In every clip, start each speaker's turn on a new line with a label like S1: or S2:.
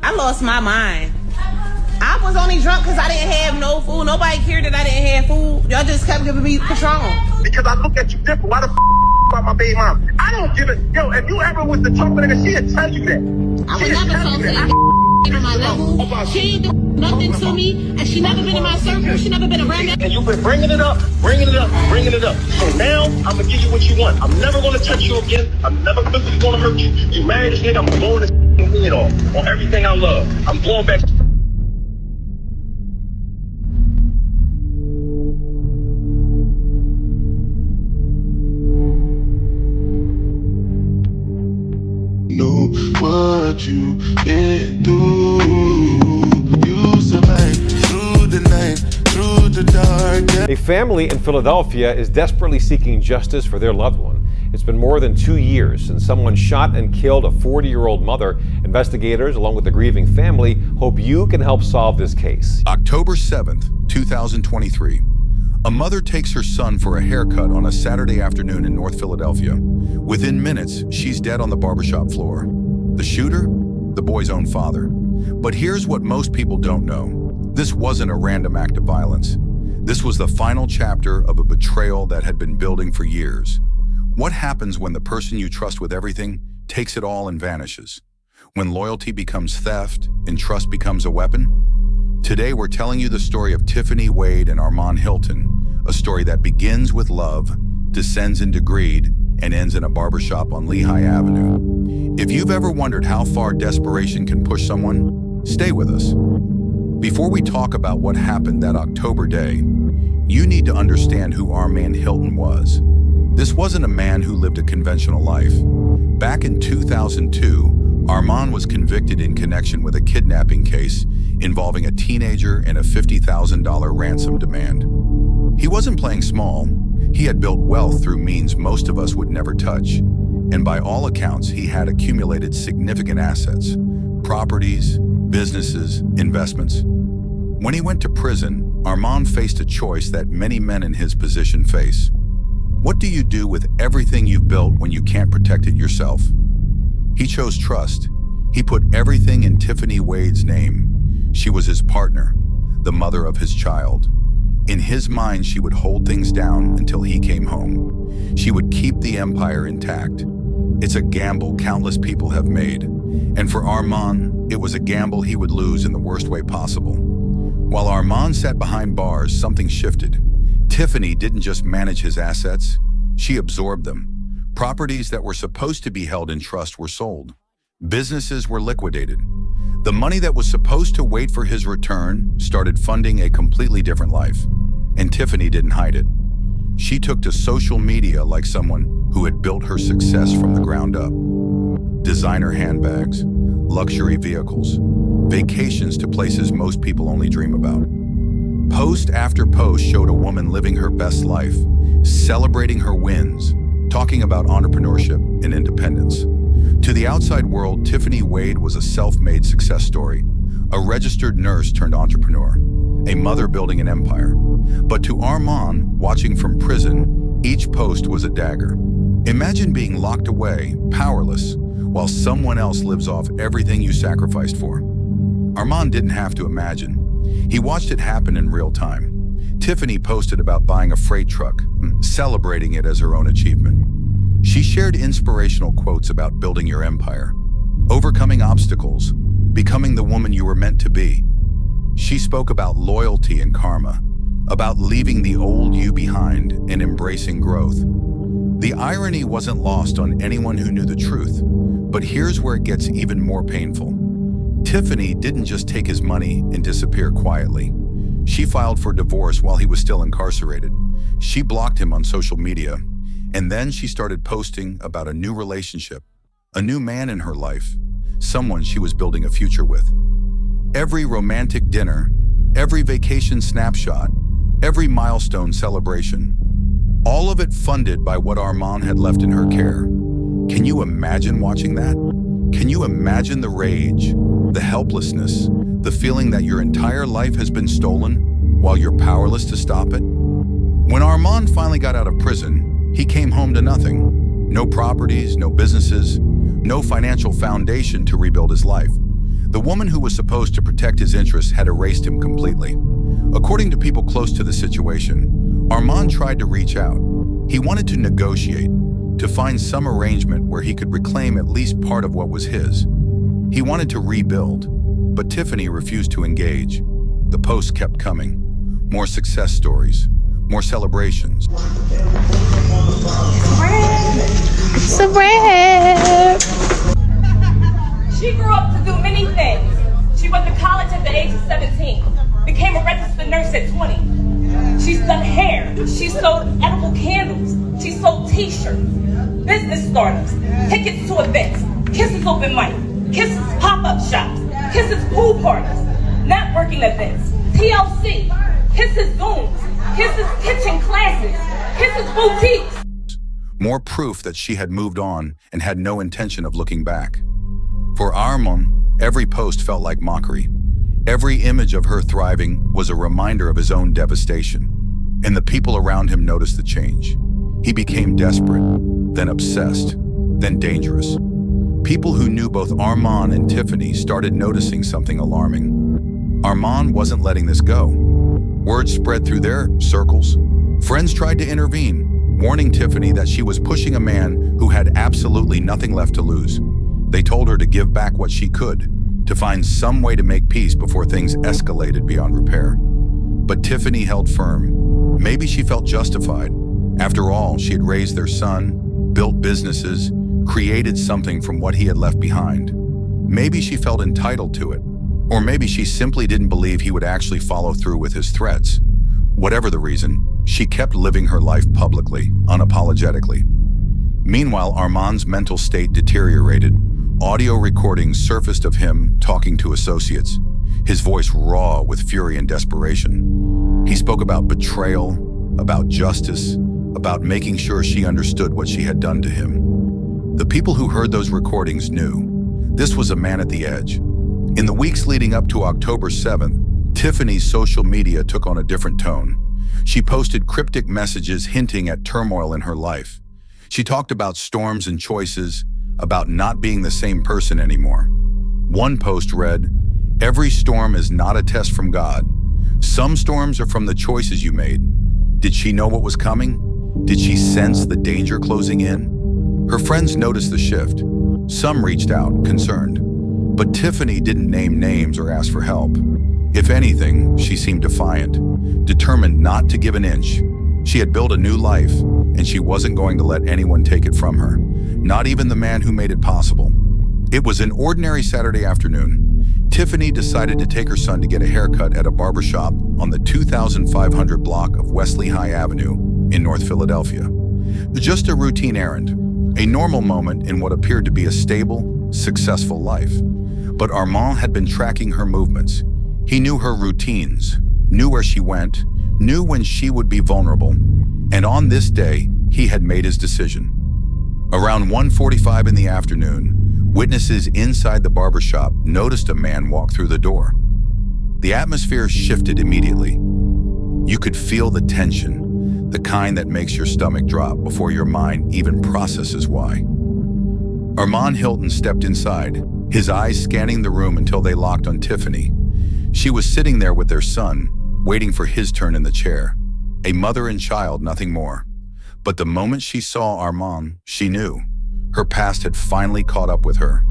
S1: I lost my mind. I was only drunk because I didn't have no food. Nobody cared that I didn't have food. Y'all just kept giving me Patron.
S2: Because I look at you different. Why the about my baby mom? I don't give it. Yo, if you ever was the talk with her, she'd tell you that.
S1: I would never talk to you on my level. She ain't do nothing to me, and she never been in my circle. She never been around me.
S2: And you've been bringing it up. So now I'm gonna give you what you want. I'm never gonna touch you again. I'm never physically gonna hurt you. You married this nigga, I'm blowing this head off on everything I love. I'm going back.
S3: Know what you been through. You survived through the night, through the dark.
S4: A family in Philadelphia is desperately seeking justice for their loved one. It's been more than 2 years since someone shot and killed a 40-year-old mother. Investigators, along with the grieving family, hope you can help solve this case.
S5: October 7th, 2023. A mother takes her son for a haircut on a Saturday afternoon in North Philadelphia. Within minutes, she's dead on the barbershop floor. The shooter? The boy's own father. But here's what most people don't know. This wasn't a random act of violence. This was the final chapter of a betrayal that had been building for years. What happens when the person you trust with everything takes it all and vanishes? When loyalty becomes theft and trust becomes a weapon? Today, we're telling you the story of Tiffany Wade and Armond Hilton, a story that begins with love, descends into greed, and ends in a barbershop on Lehigh Avenue. If you've ever wondered how far desperation can push someone, stay with us. Before we talk about what happened that October day, you need to understand who Armond Hilton was. This wasn't a man who lived a conventional life. Back in 2002, Armond was convicted in connection with a kidnapping case involving a teenager and a $50,000 ransom demand. He wasn't playing small. He had built wealth through means most of us would never touch. And by all accounts, he had accumulated significant assets, properties, businesses, investments. When he went to prison, Armond faced a choice that many men in his position face. What do you do with everything you've built when you can't protect it yourself? He chose trust. He put everything in Tiffany Wade's name. She was his partner, the mother of his child. In his mind, she would hold things down until he came home. She would keep the empire intact. It's a gamble countless people have made. And for Armond, it was a gamble he would lose in the worst way possible. While Armond sat behind bars, something shifted. Tiffany didn't just manage his assets, she absorbed them. Properties that were supposed to be held in trust were sold. Businesses were liquidated. The money that was supposed to wait for his return started funding a completely different life. And Tiffany didn't hide it. She took to social media like someone who had built her success from the ground up. Designer handbags, luxury vehicles, vacations to places most people only dream about. Post after post showed a woman living her best life, celebrating her wins, talking about entrepreneurship and independence. To the outside world, Tiffany Wade was a self-made success story, a registered nurse turned entrepreneur, a mother building an empire. But to Armond, watching from prison, each post was a dagger. Imagine being locked away, powerless, while someone else lives off everything you sacrificed for. Armond didn't have to imagine. He watched it happen in real time. Tiffany posted about buying a freight truck, celebrating it as her own achievement. She shared inspirational quotes about building your empire, overcoming obstacles, becoming the woman you were meant to be. She spoke about loyalty and karma, about leaving the old you behind and embracing growth. The irony wasn't lost on anyone who knew the truth, but here's where it gets even more painful. Tiffany didn't just take his money and disappear quietly. She filed for divorce while he was still incarcerated. She blocked him on social media, and then she started posting about a new relationship, a new man in her life, someone she was building a future with. Every romantic dinner, every vacation snapshot, every milestone celebration, all of it funded by what Armond had left in her care. Can you imagine watching that? Can you imagine the rage, the helplessness, the feeling that your entire life has been stolen while you're powerless to stop it? When Armond finally got out of prison, he came home to nothing. No properties, no businesses, no financial foundation to rebuild his life. The woman who was supposed to protect his interests had erased him completely. According to people close to the situation, Armond tried to reach out. He wanted to negotiate, to find some arrangement where he could reclaim at least part of what was his. He wanted to rebuild, but Tiffany refused to engage. The posts kept coming. More success stories, more celebrations.
S1: It's a wrap.
S6: She grew up to do many things. She went to college at the age of 17, became a registered nurse at 20. She's done hair. She sold edible candles. She sold t-shirts, business startups, tickets to events, Kisses open mic, Kisses pop-up shops, Kisses pool parties, networking events, TLC, Kisses Zooms, Kisses kitchen classes, Kisses boutiques.
S5: More proof that she had moved on and had no intention of looking back. For Armond, every post felt like mockery. Every image of her thriving was a reminder of his own devastation. And the people around him noticed the change. He became desperate, then obsessed, then dangerous. People who knew both Armond and Tiffany started noticing something alarming. Armond wasn't letting this go. Word spread through their circles. Friends tried to intervene, warning Tiffany that she was pushing a man who had absolutely nothing left to lose. They told her to give back what she could, to find some way to make peace before things escalated beyond repair. But Tiffany held firm. Maybe she felt justified. After all, she had raised their son, built businesses, created something from what he had left behind. Maybe she felt entitled to it. Or maybe she simply didn't believe he would actually follow through with his threats. Whatever the reason, she kept living her life publicly, unapologetically. Meanwhile, Armand's mental state deteriorated. Audio recordings surfaced of him talking to associates, his voice raw with fury and desperation. He spoke about betrayal, about justice, about making sure she understood what she had done to him. The people who heard those recordings knew this was a man at the edge. In the weeks leading up to October 7th, Tiffany's social media took on a different tone. She posted cryptic messages hinting at turmoil in her life. She talked about storms and choices, about not being the same person anymore. One post read, "Every storm is not a test from God. Some storms are from the choices you made." Did she know what was coming? Did she sense the danger closing in? Her friends noticed the shift. Some reached out, concerned. But Tiffany didn't name names or ask for help. If anything, she seemed defiant, determined not to give an inch. She had built a new life, and she wasn't going to let anyone take it from her, not even the man who made it possible. It was an ordinary Saturday afternoon. Tiffany decided to take her son to get a haircut at a barbershop on the 2500 block of West Lehigh Avenue in North Philadelphia. Just a routine errand, a normal moment in what appeared to be a stable, successful life. But Armond had been tracking her movements. He knew her routines, knew where she went, knew when she would be vulnerable. And on this day, he had made his decision. Around 1:45 in the afternoon, witnesses inside the barbershop noticed a man walk through the door. The atmosphere shifted immediately. You could feel the tension, the kind that makes your stomach drop before your mind even processes why. Armond Hilton stepped inside, his eyes scanning the room until they locked on Tiffany. She was sitting there with their son, waiting for his turn in the chair. A mother and child, nothing more. But the moment she saw Armond, she knew. Her past had finally caught up with her.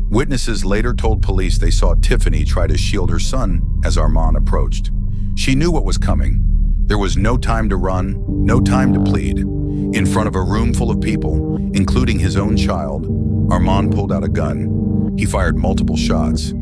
S5: Witnesses later told police they saw Tiffany try to shield her son as Armond approached. She knew what was coming. There was no time to run, no time to plead. In front of a room full of people, including his own child, Armond pulled out a gun. He fired multiple shots.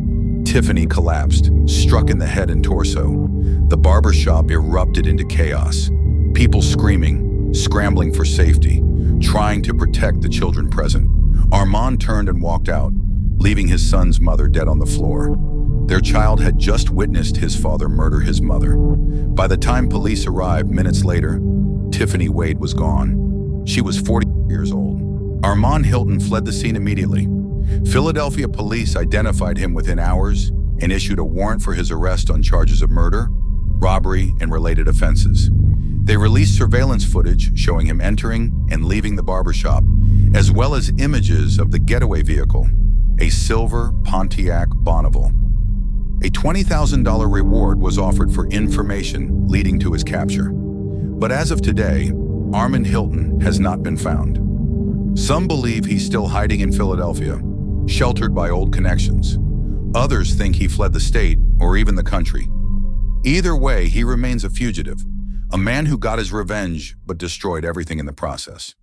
S5: Tiffany collapsed, struck in the head and torso. The barbershop erupted into chaos. People screaming, scrambling for safety, trying to protect the children present. Armond turned and walked out, leaving his son's mother dead on the floor. Their child had just witnessed his father murder his mother. By the time police arrived minutes later, Tiffany Wade was gone. She was 40 years old. Armond Hilton fled the scene immediately. Philadelphia police identified him within hours and issued a warrant for his arrest on charges of murder, robbery, and related offenses. They released surveillance footage showing him entering and leaving the barbershop, as well as images of the getaway vehicle, a silver Pontiac Bonneville. A $20,000 reward was offered for information leading to his capture. But as of today, Armond Hilton has not been found. Some believe he's still hiding in Philadelphia, sheltered by old connections. Others think he fled the state or even the country. Either way, he remains a fugitive, a man who got his revenge but destroyed everything in the process.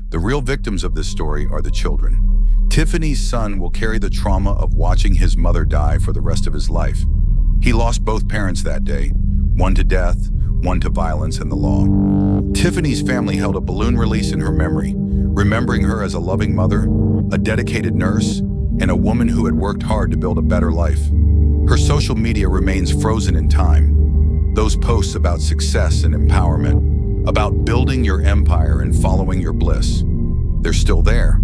S5: The real victims of this story are the children. Tiffany's son will carry the trauma of watching his mother die for the rest of his life. He lost both parents that day, one to death, one to violence and the law. Tiffany's family held a balloon release in her memory, remembering her as a loving mother, a dedicated nurse, and a woman who had worked hard to build a better life. Her social media remains frozen in time. Those posts about success and empowerment, about building your empire and following your bliss, they're still there.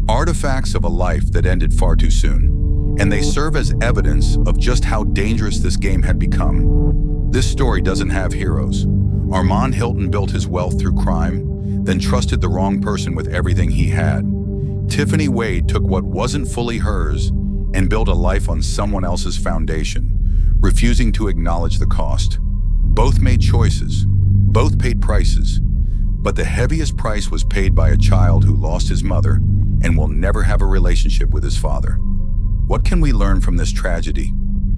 S5: Artifacts of a life that ended far too soon, and they serve as evidence of just how dangerous this game had become. This story doesn't have heroes. Armond Hilton built his wealth through crime, then trusted the wrong person with everything he had. Tiffany Wade took what wasn't fully hers and built a life on someone else's foundation, refusing to acknowledge the cost. Both made choices, both paid prices, but the heaviest price was paid by a child who lost his mother and will never have a relationship with his father. What can we learn from this tragedy?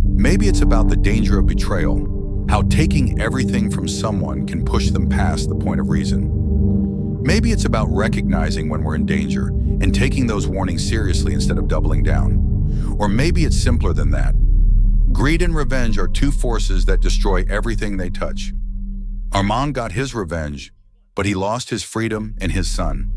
S5: Maybe it's about the danger of betrayal, how taking everything from someone can push them past the point of reason. Maybe it's about recognizing when we're in danger and taking those warnings seriously instead of doubling down. Or maybe it's simpler than that. Greed and revenge are two forces that destroy everything they touch. Armond got his revenge, but he lost his freedom and his son.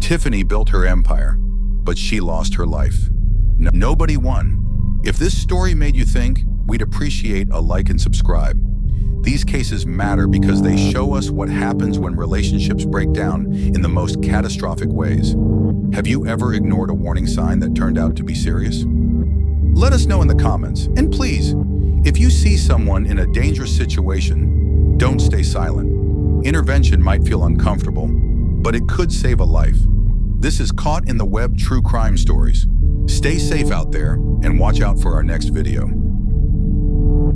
S5: Tiffany built her empire, but she lost her life. Nobody won. If this story made you think, we'd appreciate a like and subscribe. These cases matter because they show us what happens when relationships break down in the most catastrophic ways. Have you ever ignored a warning sign that turned out to be serious? Let us know in the comments. And please, if you see someone in a dangerous situation, don't stay silent. Intervention might feel uncomfortable, but it could save a life. This is Caught in the Web True Crime Stories. Stay safe out there and watch out for our next video.